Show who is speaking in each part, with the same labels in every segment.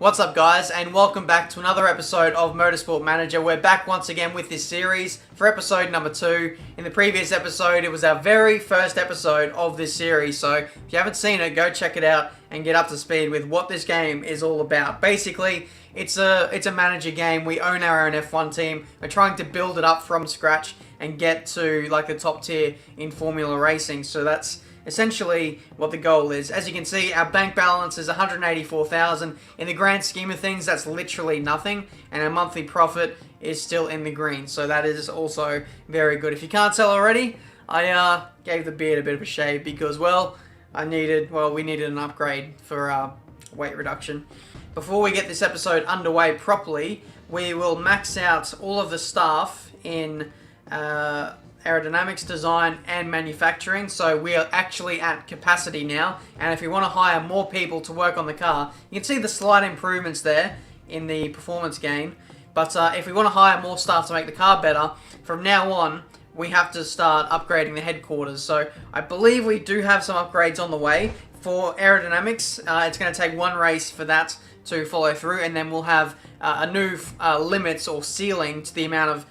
Speaker 1: What's up guys, and welcome back to another episode of Motorsport Manager. We're back once again with this series for episode number 2. In the previous episode, it was our very first episode of this series, so if you haven't seen it, go check it out and get up to speed with what this game is all about. Basically, it's a manager game. We own our own F1 team. We're trying to build it up from scratch and get to like the top tier in Formula Racing, so that's essentially what the goal is. As you can see, our bank balance is 184,000. In the grand scheme of things, that's literally nothing, and our monthly profit is still in the green, so that is also very good. If you can't tell already, I gave the beard a bit of a shave because, well, we needed an upgrade for weight reduction. Before we get this episode underway properly, we will max out all of the staff in aerodynamics, design, and manufacturing. So we are actually at capacity now, and if you want to hire more people to work on the car, you can see the slight improvements there in the performance gain. But if we want to hire more staff to make the car better, from now on we have to start upgrading the headquarters. So I believe we do have some upgrades on the way. For aerodynamics, it's going to take one race for that to follow through, and then we'll have a new limits or ceiling to the amount of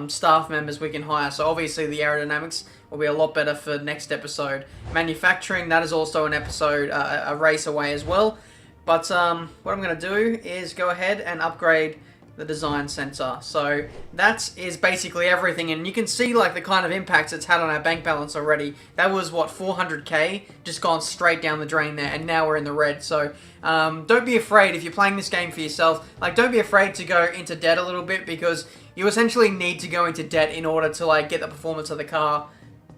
Speaker 1: staff members we can hire. So obviously the aerodynamics will be a lot better for next episode. Manufacturing, that is also an episode, a race away as well. But what I'm going to do is go ahead and upgrade the design center. So that is basically everything, and you can see like the kind of impacts it's had on our bank balance already. That was what, 400k just gone straight down the drain there, and now we're in the red. So don't be afraid if you're playing this game for yourself. Like, don't be afraid to go into debt a little bit, because you essentially need to go into debt in order to like get the performance of the car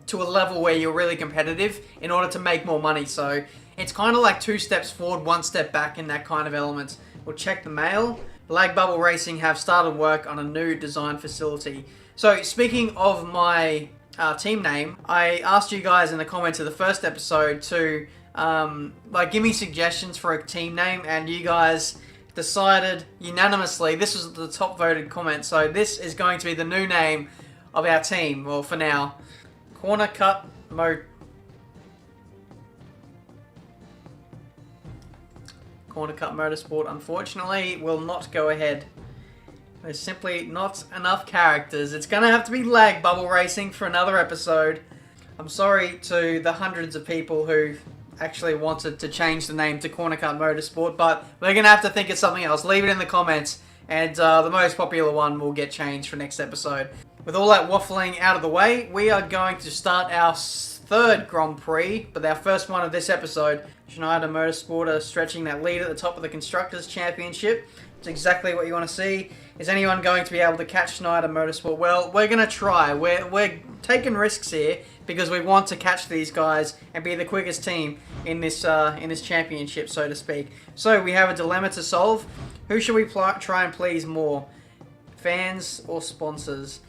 Speaker 1: to a level where you're really competitive in order to make more money. So it's kind of like 2 steps forward, 1 step back in that kind of element. We'll check the mail. Lag Bubble Racing have started work on a new design facility. So speaking of my team name, I asked you guys in the comments of the first episode to like give me suggestions for a team name, and you guys decided unanimously, this was the top voted comment, so this is going to be the new name of our team, well, for now. Corner Cut Motorsport, unfortunately, will not go ahead. There's simply not enough characters. It's going to have to be Lag Bubble Racing for another episode. I'm sorry to the hundreds of people who actually wanted to change the name to Corner Cut Motorsport, but we're going to have to think of something else. Leave it in the comments, and the most popular one will get changed for next episode. With all that waffling out of the way, we are going to start our 3rd Grand Prix, but our first one of this episode. Schneider Motorsport are stretching that lead at the top of the Constructors' Championship. It's exactly what you want to see. Is anyone going to be able to catch Schneider Motorsport? Well, we're going to try. We're taking risks here because we want to catch these guys and be the quickest team in this championship, so to speak. So we have a dilemma to solve. Who should we try and please more? Fans or sponsors?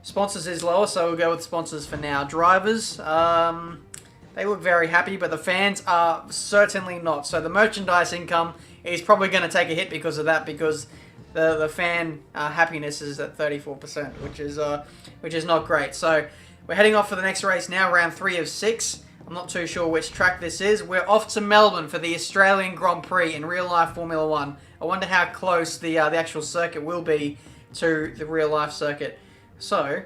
Speaker 1: Sponsors is lower, so we'll go with sponsors for now. Drivers, they look very happy, but the fans are certainly not. So the merchandise income is probably going to take a hit because of that, because the fan happiness is at 34%, which is not great. So we're heading off for the next race now, round 3 of 6. I'm not too sure which track this is. We're off to Melbourne for the Australian Grand Prix in real-life Formula 1. I wonder how close the actual circuit will be to the real-life circuit. So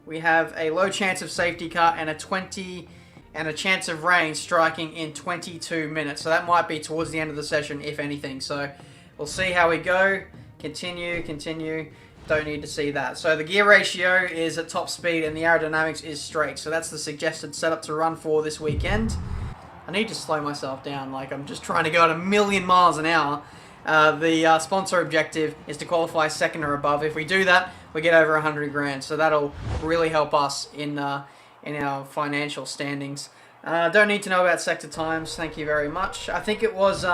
Speaker 1: we have a low chance of safety car and a chance of rain striking in 22 minutes. So that might be towards the end of the session, if anything. So we'll see how we go. Continue. Don't need to see that. So the gear ratio is at top speed and the aerodynamics is straight. So that's the suggested setup to run for this weekend. I need to slow myself down. Like, I'm just trying to go at 1,000,000 miles an hour. The sponsor objective is to qualify 2nd or above. If we do that, we get over 100 grand. So that'll really help us in our financial standings. Don't need to know about sector times. Thank you very much. I think it was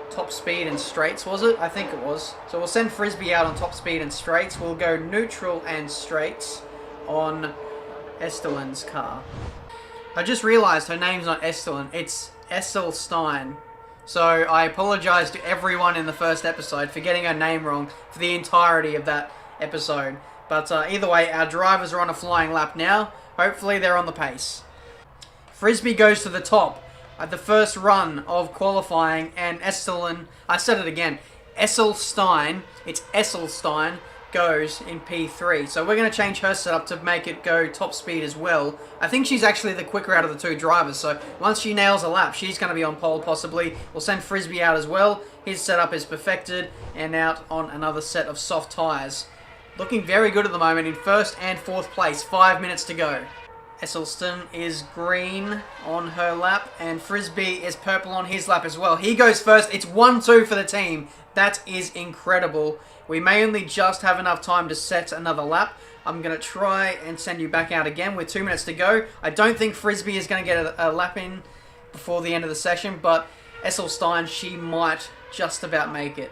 Speaker 1: top speed and straights, was it? I think it was. So we'll send Frisbee out on top speed and straights. We'll go neutral and straights on Estelin's car. I just realized her name's not Estelin, it's Essel Stein. So I apologize to everyone in the first episode for getting her name wrong for the entirety of that episode. But either way, our drivers are on a flying lap now. Hopefully they're on the pace. Frisbee goes to the top. the first run of qualifying, and I said it again, Esselstein, it's Esselstein, goes in P3. So we're going to change her setup to make it go top speed as well. I think she's actually the quicker out of the two drivers, so once she nails a lap, she's going to be on pole possibly. We'll send Frisbee out as well. His setup is perfected, and out on another set of soft tyres. Looking very good at the moment in first and fourth place. 5 minutes to go. Esselstyn is green on her lap, and Frisbee is purple on his lap as well. He goes first. It's 1-2 for the team. That is incredible. We may only just have enough time to set another lap. I'm going to try and send you back out again with 2 minutes to go. I don't think Frisbee is going to get a lap in before the end of the session, but Esselstyn, she might just about make it.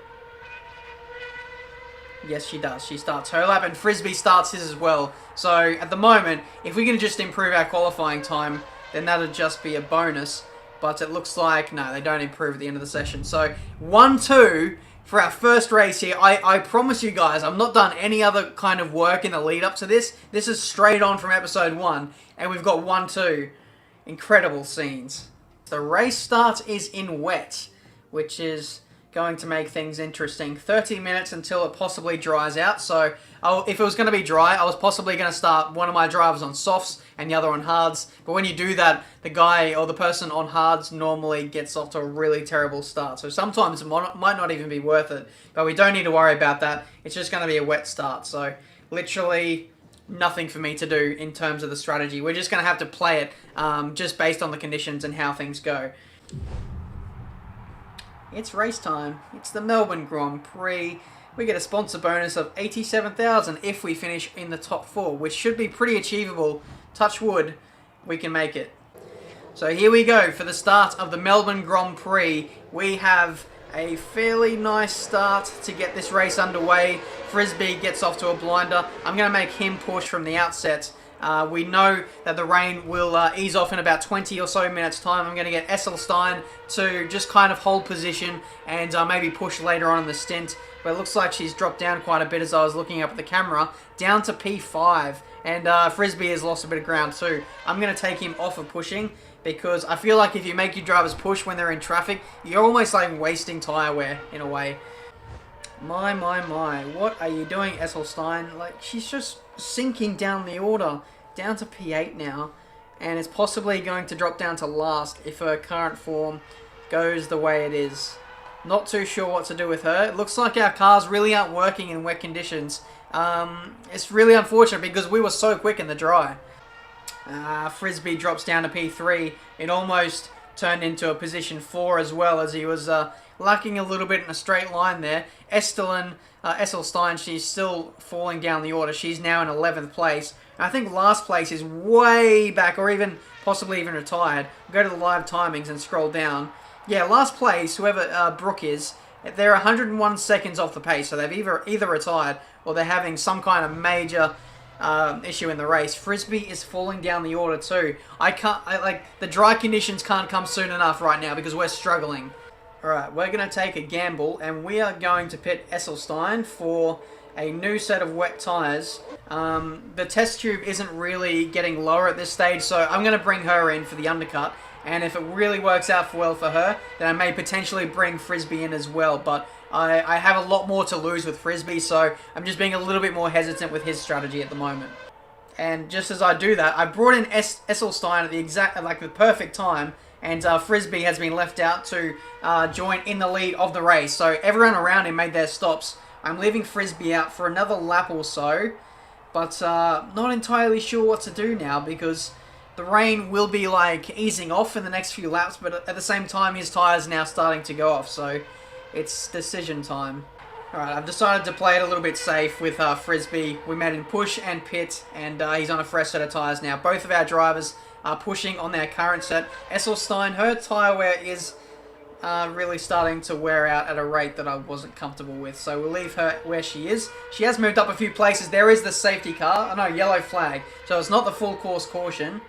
Speaker 1: Yes, she does. She starts her lap, and Frisbee starts his as well. So, at the moment, if we can just improve our qualifying time, then that would just be a bonus. But it looks like, no, they don't improve at the end of the session. So, 1-2 for our first race here. I promise you guys, I've not done any other kind of work in the lead up to this. This is straight on from episode 1, and we've got 1-2. Incredible scenes. The race start is in wet, which is going to make things interesting. 30 minutes until it possibly dries out. So if it was going to be dry, I was possibly going to start one of my drivers on softs and the other on hards. But when you do that, the guy or the person on hards normally gets off to a really terrible start. So sometimes it might not even be worth it. But we don't need to worry about that. It's just going to be a wet start. So literally nothing for me to do in terms of the strategy. We're just going to have to play it just based on the conditions and how things go. It's race time. It's the Melbourne Grand Prix. We get a sponsor bonus of 87,000 if we finish in the top 4, which should be pretty achievable. Touch wood, we can make it. So here we go for the start of the Melbourne Grand Prix. We have a fairly nice start to get this race underway. Frisbee gets off to a blinder. I'm going to make him push from the outset. We know that the rain will ease off in about 20 or so minutes time. I'm going to get Esselstyn to just kind of hold position and maybe push later on in the stint. But it looks like she's dropped down quite a bit as I was looking up at the camera. Down to P5. And Frisbee has lost a bit of ground too. I'm going to take him off of pushing because I feel like if you make your drivers push when they're in traffic, you're almost like wasting tyre wear in a way. My. What are you doing, Esselstyn? Like, she's just sinking down the order. Down to P8 now. And it's possibly going to drop down to last if her current form goes the way it is. Not too sure what to do with her. It looks like our cars really aren't working in wet conditions. It's really unfortunate because we were so quick in the dry. Frisbee drops down to P3. It almost turned into a position 4 as well as he was lacking a little bit in a straight line there. Esselstyn, she's still falling down the order. She's now in 11th place. And I think last place is way back or even possibly even retired. We'll go to the live timings and scroll down. Yeah, last place, whoever Brooke is, they're 101 seconds off the pace. So they've either retired or they're having some kind of major issue in the race. Frisbee is falling down the order too. The dry conditions can't come soon enough right now because we're struggling. Alright, we're going to take a gamble and we are going to pit Esselstyn for a new set of wet tyres. The test tube isn't really getting lower at this stage, so I'm going to bring her in for the undercut. And if it really works out well for her, then I may potentially bring Frisbee in as well. But I have a lot more to lose with Frisbee, so I'm just being a little bit more hesitant with his strategy at the moment. And just as I do that, I brought in Esselstyn at the perfect time. And Frisbee has been left out to join in the lead of the race. So everyone around him made their stops. I'm leaving Frisbee out for another lap or so. But not entirely sure what to do now because the rain will be like easing off in the next few laps. But at the same time, his tyres are now starting to go off. So it's decision time. Alright, I've decided to play it a little bit safe with Frisbee. We made him push and pit. And he's on a fresh set of tyres now. Both of our drivers are pushing on their current set. Esselstyn, her tyre wear is really starting to wear out at a rate that I wasn't comfortable with. So we'll leave her where she is. She has moved up a few places. There is the safety car. Oh no, yellow flag. So it's not the full course caution.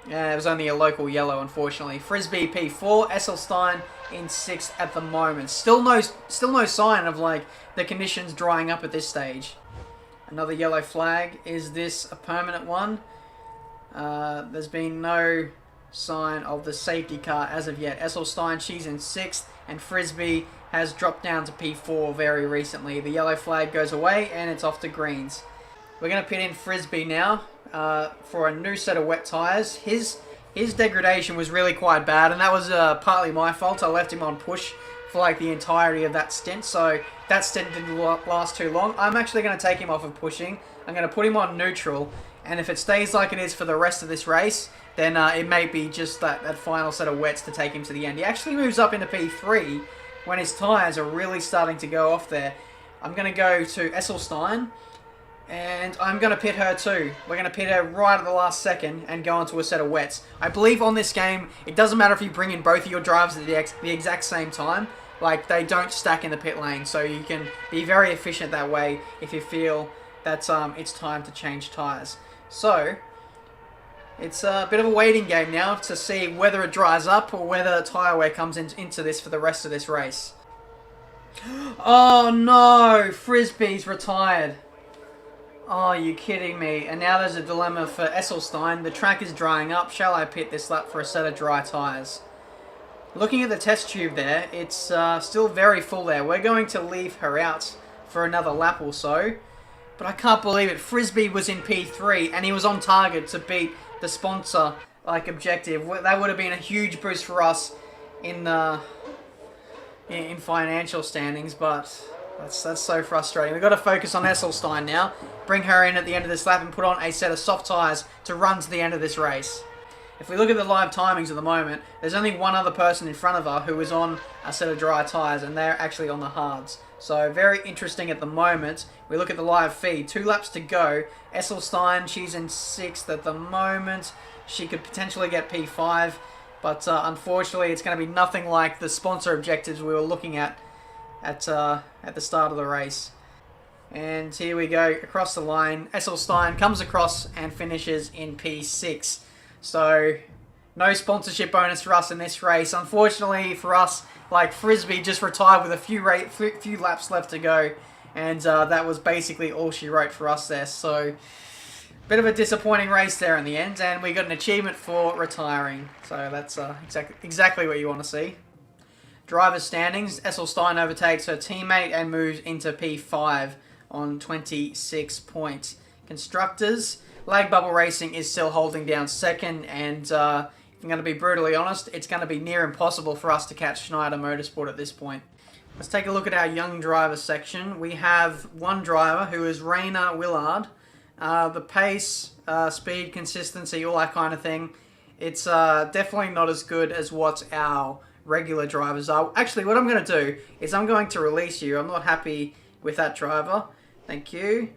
Speaker 1: Yeah, it was only a local yellow, unfortunately. Frisbee P4, Esselstyn in 6th at the moment. Still no sign of like the conditions drying up at this stage. Another yellow flag. Is this a permanent one? There's been no sign of the safety car as of yet. Esselstein, she's in 6th, and Frisbee has dropped down to P4 very recently. The yellow flag goes away, and it's off to greens. We're going to pit in Frisbee now for a new set of wet tyres. His degradation was really quite bad, and that was partly my fault. I left him on push for like the entirety of that stint, so that stint didn't last too long. I'm actually going to take him off of pushing. I'm going to put him on neutral, and if it stays like it is for the rest of this race, then it may be just that final set of wets to take him to the end. He actually moves up into P3 when his tyres are really starting to go off there. I'm going to go to Esselstein, and I'm going to pit her too. We're going to pit her right at the last second and go onto a set of wets. I believe on this game, it doesn't matter if you bring in both of your drivers at the exact same time. Like, they don't stack in the pit lane, so you can be very efficient that way if you feel that it's time to change tyres. So, it's a bit of a waiting game now to see whether it dries up or whether tyre wear comes into this for the rest of this race. Oh no! Frisbee's retired. Oh, you kidding me? And now there's a dilemma for Esselstein. The track is drying up. Shall I pit this lap for a set of dry tyres? Looking at the test tube there, it's still very full there. We're going to leave her out for another lap or so. But I can't believe it. Frisbee was in P3 and he was on target to beat the sponsor objective. That would have been a huge boost for us in financial standings, but that's so frustrating. We've got to focus on Esselstein now. Bring her in at the end of this lap and put on a set of soft tyres to run to the end of this race. If we look at the live timings at the moment, there's only one other person in front of her who is on a set of dry tyres, and they're actually on the hards. So very interesting at the moment. We look at the live feed. 2 laps to go. Esselstein, she's in 6th at the moment. She could potentially get P5, but unfortunately it's going to be nothing like the sponsor objectives we were looking at the start of the race. And here we go across the line. Esselstein comes across and finishes in P6. So, no sponsorship bonus for us in this race. Unfortunately for us, like, Frisbee just retired with a few laps left to go. And that was basically all she wrote for us there. So, bit of a disappointing race there in the end. And we got an achievement for retiring. So, that's exactly what you want to see. Driver's standings. Esselstein overtakes her teammate and moves into P5 on 26 points. Constructors. Lag Bubble Racing is still holding down 2nd, and if I'm going to be brutally honest, it's going to be near impossible for us to catch Schneider Motorsport at this point. Let's take a look at our young driver section. We have one driver who is Raina Willard. The pace, speed, consistency, all that kind of thing, it's definitely not as good as what our regular drivers are. Actually, what I'm going to do is I'm going to release you. I'm not happy with that driver. Thank you.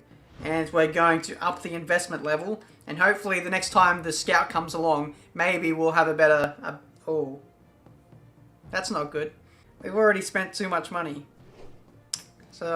Speaker 1: And we're going to up the investment level, and hopefully the next time the scout comes along, maybe we'll have a better... oh, that's not good. We've already spent too much money. So,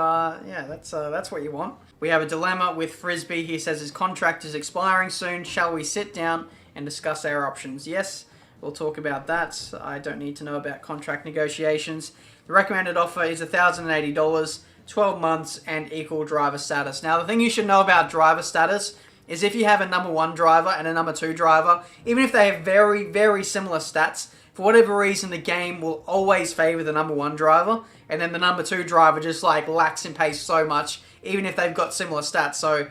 Speaker 1: yeah, that's what you want. We have a dilemma with Frisbee. He says his contract is expiring soon. Shall we sit down and discuss our options? Yes, we'll talk about that. I don't need to know about contract negotiations. The recommended offer is $1,080. 12 months and equal driver status. Now, the thing you should know about driver status is if you have a number 1 driver and a number 2 driver, even if they have very, very similar stats, for whatever reason, the game will always favor the number 1 driver, and then the number 2 driver just like lacks in pace so much, even if they've got similar stats. So,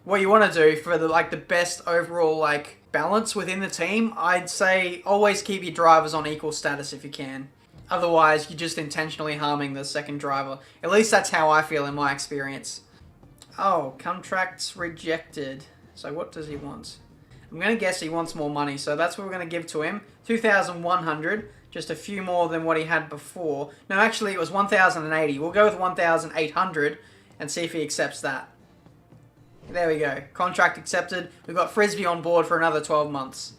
Speaker 1: what you want to do for the best overall balance within the team, I'd say always keep your drivers on equal status if you can. Otherwise, you're just intentionally harming the second driver. At least that's how I feel in my experience. Oh, contracts rejected. So what does he want? I'm going to guess he wants more money, so that's what we're going to give to him. $2,100, just a few more than what he had before. No, actually, it was $1,080. We'll go with $1,800 and see if he accepts that. There we go. Contract accepted. We've got Frisbee on board for another 12 months.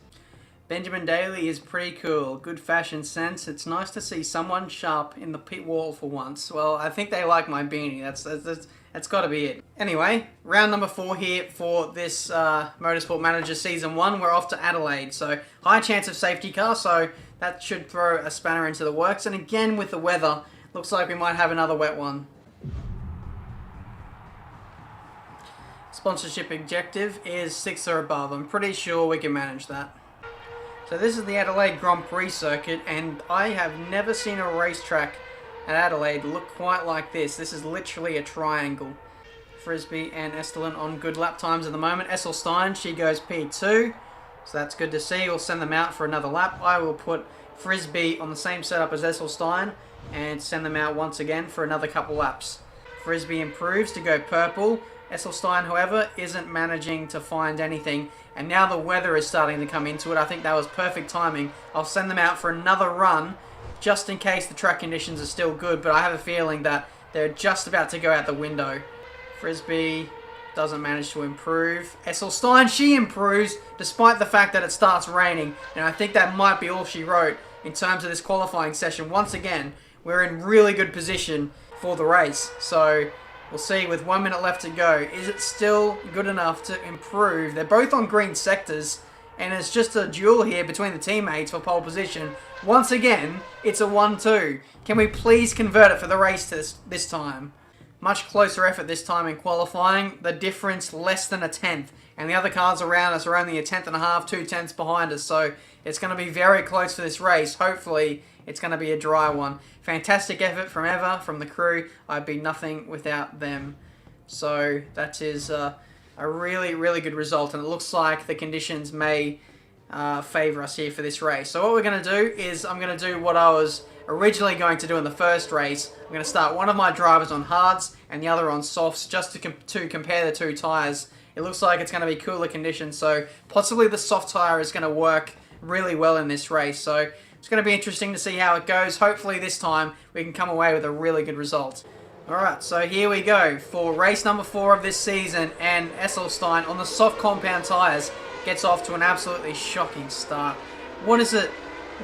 Speaker 1: Benjamin Daly is pretty cool. Good fashion sense. It's nice to see someone sharp in the pit wall for once. Well, I think they like my beanie. That's got to be it. Anyway, round number 4 here for this Motorsport Manager Season 1. We're off to Adelaide. So, high chance of safety car. So, that should throw a spanner into the works. And again, with the weather, looks like we might have another wet one. Sponsorship objective is 6 or above. I'm pretty sure we can manage that. So this is the Adelaide Grand Prix circuit, and I have never seen a racetrack at Adelaide look quite like this. This is literally a triangle. Frisbee and Estelin on good lap times at the moment. Esselstein, she goes P2, so that's good to see. We'll send them out for another lap. I will put Frisbee on the same setup as Esselstein and send them out once again for another couple laps. Frisbee improves to go purple. Esselstein, however, isn't managing to find anything, and now the weather is starting to come into it. I think that was perfect timing. I'll send them out for another run just in case the track conditions are still good, but I have a feeling that they're just about to go out the window. Frisbee doesn't manage to improve. Esselstein, she improves despite the fact that it starts raining, and I think that might be all she wrote in terms of this qualifying session. Once again, we're in really good position for the race, so we'll see with 1 minute left to go. Is it still good enough to improve? They're both on green sectors, and it's just a duel here between the teammates for pole position. Once again, it's a 1-2. Can we please convert it for the race this time? Much closer effort this time in qualifying. The difference less than a tenth. And the other cars around us are only a tenth and a half, 2 tenths behind us. So it's going to be very close for this race. Hopefully it's going to be a dry one. Fantastic effort from Eva, from the crew. I'd be nothing without them. So that is a really, really good result. And it looks like the conditions may favour us here for this race. So what we're going to do is I'm going to do what I was originally going to do in the first race. I'm going to start one of my drivers on hards and the other on softs just to compare the two tyres. It looks like it's going to be cooler conditions, so possibly the soft tyre is going to work really well in this race. So it's going to be interesting to see how it goes. Hopefully this time we can come away with a really good result. Alright, so here we go for race number 4 of this season, and Esselstein on the soft compound tyres gets off to an absolutely shocking start. What is it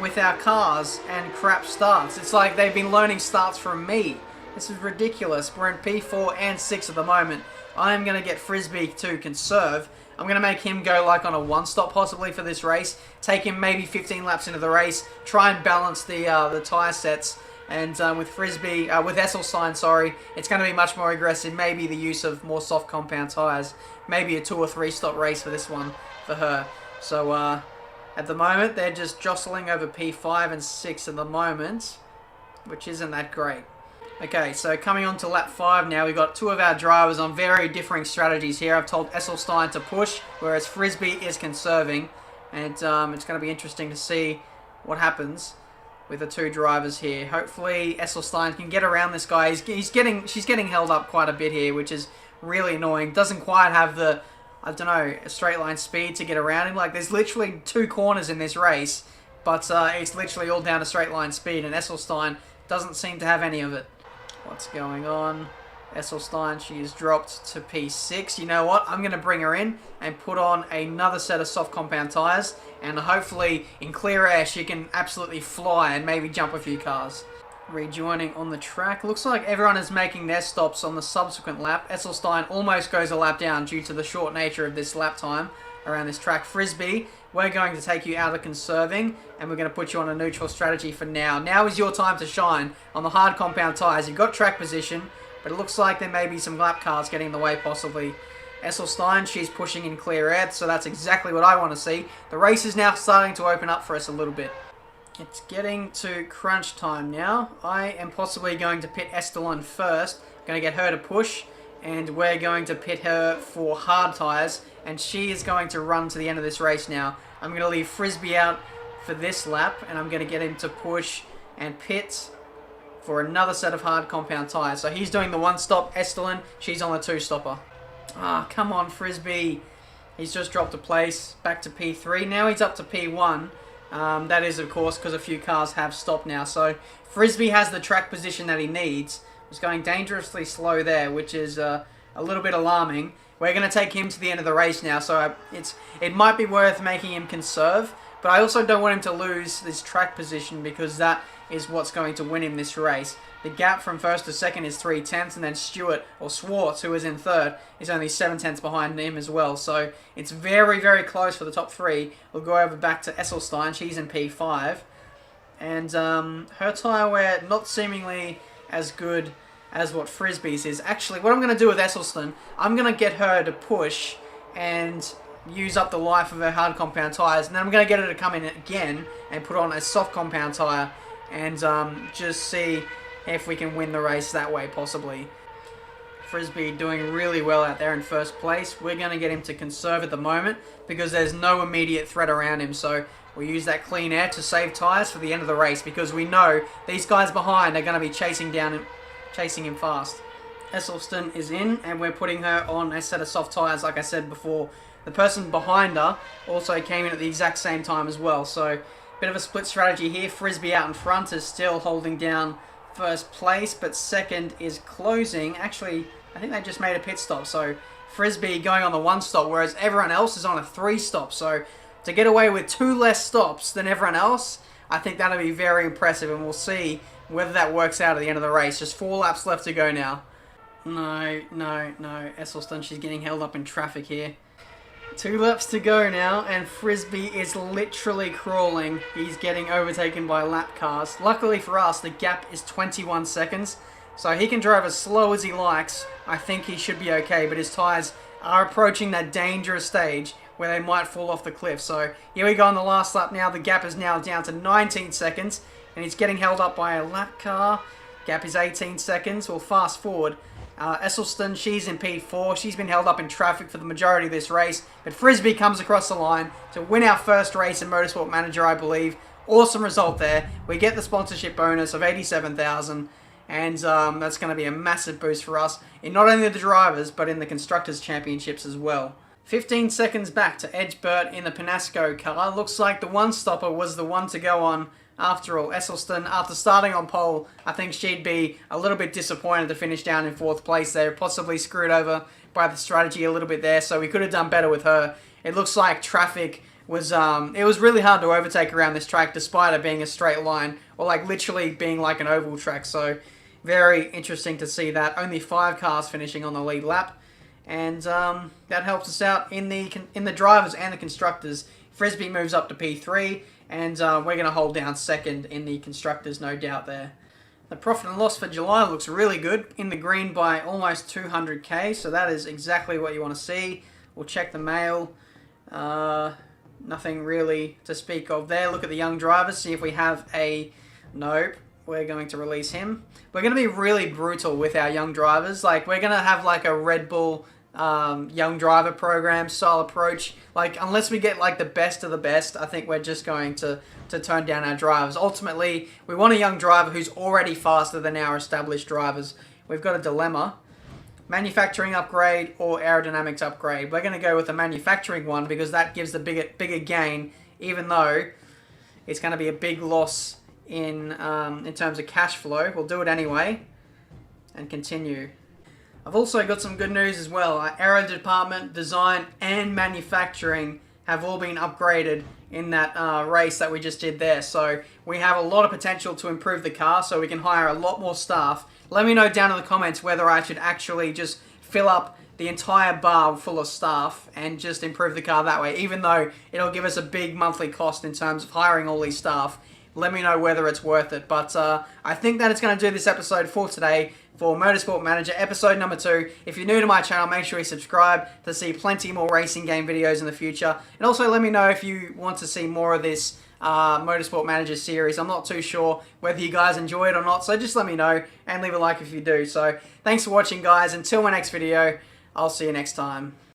Speaker 1: with our cars and crap starts? It's like they've been learning starts from me. This is ridiculous. We're in P4 and 6 at the moment. I'm going to get Frisbee to conserve. I'm going to make him go like on a 1-stop possibly for this race. Take him maybe 15 laps into the race. Try and balance the tyre sets. And with Frisbee, with Esselstein, sorry, it's going to be much more aggressive. Maybe the use of more soft compound tyres. Maybe a 2 or 3 stop race for this one for her. So at the moment, they're just jostling over P5 and 6 at the moment, which isn't that great. Okay, so coming on to lap 5 now, we've got 2 of our drivers on very differing strategies here. I've told Esselstein to push, whereas Frisbee is conserving. And it's going to be interesting to see what happens with the 2 drivers here. Hopefully Esselstein can get around this guy. She's getting held up quite a bit here, which is really annoying. Doesn't quite have the, I don't know, a straight line speed to get around him. Like, there's literally 2 corners in this race, but it's literally all down to straight line speed, and Esselstein doesn't seem to have any of it. What's going on? Esselstein, she is dropped to P6. You know what? I'm going to bring her in and put on another set of soft compound tyres, and hopefully in clear air she can absolutely fly and maybe jump a few cars. Rejoining on the track. Looks like everyone is making their stops on the subsequent lap. Esselstein almost goes a lap down due to the short nature of this lap time around this track. Frisbee, we're going to take you out of conserving and we're going to put you on a neutral strategy for now. Now is your time to shine on the hard compound tyres. You've got track position, but it looks like there may be some lap cars getting in the way possibly. Esselstein, she's pushing in clear air, so that's exactly what I want to see. The race is now starting to open up for us a little bit. It's getting to crunch time now. I am possibly going to pit Estelin first. I'm going to get her to push, and we're going to pit her for hard tyres, and she is going to run to the end of this race now. I'm going to leave Frisbee out for this lap, and I'm going to get him to push and pit for another set of hard compound tyres. So he's doing the 1-stop. Estelin, she's on the 2-stopper. Ah, come on, Frisbee. He's just dropped a place, back to P3. Now he's up to P1. That is, of course, because a few cars have stopped now. So Frisbee has the track position that he needs. He's going dangerously slow there, which is a little bit alarming. We're going to take him to the end of the race now, so it might be worth making him conserve. But I also don't want him to lose this track position because that is what's going to win him this race. The gap from first to second is 3 tenths, and then Stewart, or Swartz, who is in third, is only 7 tenths behind him as well. So it's very, very close for the top 3. We'll go over back to Esselstein. She's in P5. And her tyre wear not seemingly as good as what Frisbee's is. Actually, what I'm going to do with Esselstein, I'm going to get her to push and use up the life of her hard compound tyres, and then I'm going to get her to come in again and put on a soft compound tyre and just see if we can win the race that way, possibly. Frisbee doing really well out there in first place. We're going to get him to conserve at the moment because there's no immediate threat around him, so we'll use that clean air to save tyres for the end of the race because we know these guys behind are going to be chasing him fast. Esselstyn is in, and we're putting her on a set of soft tyres like I said before. The person behind her also came in at the exact same time as well, so bit of a split strategy here. Frisbee out in front is still holding down first place, but second is closing. Actually, I think they just made a pit stop, so Frisbee going on the 1 stop, whereas everyone else is on a 3 stop. So to get away with 2 less stops than everyone else, I think that'll be very impressive, and we'll see whether that works out at the end of the race. Just 4 laps left to go now. No. Esselstyn, she's getting held up in traffic here. 2 laps to go now, and Frisbee is literally crawling. He's getting overtaken by lap cars. Luckily for us, the gap is 21 seconds, so he can drive as slow as he likes. I think he should be okay, but his tyres are approaching that dangerous stage where they might fall off the cliff. So here we go on the last lap now. The gap is now down to 19 seconds, and he's getting held up by a lap car. Gap is 18 seconds. We'll fast forward. Esselstyn, she's in P4. She's been held up in traffic for the majority of this race. But Frisbee comes across the line to win our first race in Motorsport Manager, I believe. Awesome result there. We get the sponsorship bonus of 87,000. And that's going to be a massive boost for us in not only the drivers, but in the Constructors' Championships as well. 15 seconds back to Edge Burt in the Penasco car. Looks like the 1-stopper was the one to go on. After all, Esselstyn, after starting on pole, I think she'd be a little bit disappointed to finish down in 4th place there. Possibly screwed over by the strategy a little bit there, so we could have done better with her. It looks like traffic was, it was really hard to overtake around this track despite it being a straight line, or like literally being like an oval track, so very interesting to see that. Only 5 cars finishing on the lead lap, and that helps us out in the drivers and the constructors. Frisbee moves up to P3, and we're going to hold down second in the constructors, no doubt there. The profit and loss for July looks really good, in the green by almost 200k, so that is exactly what you want to see. We'll check the mail. Nothing really to speak of there. Look at the young drivers, see if we have a... Nope. We're going to release him. We're going to be really brutal with our young drivers. Like, we're going to have like a Red Bull young driver program style approach. Like, unless we get like the best of the best, I think we're just going to turn down our drivers. Ultimately, we want a young driver who's already faster than our established drivers. We've got a dilemma. Manufacturing upgrade or aerodynamics upgrade. We're going to go with the manufacturing one because that gives the bigger gain, even though it's going to be a big loss in terms of cash flow. We'll do it anyway and continue. I've also got some good news as well. Our aero department, design and manufacturing have all been upgraded in that race that we just did there. So we have a lot of potential to improve the car, so we can hire a lot more staff. Let me know down in the comments whether I should actually just fill up the entire bar full of staff and just improve the car that way, even though it'll give us a big monthly cost in terms of hiring all these staff. Let me know whether it's worth it. But I think that it's going to do this episode for today for Motorsport Manager, episode number 2. If you're new to my channel, make sure you subscribe to see plenty more racing game videos in the future. And also let me know if you want to see more of this Motorsport Manager series. I'm not too sure whether you guys enjoy it or not, so just let me know and leave a like if you do. So thanks for watching, guys. Until my next video, I'll see you next time.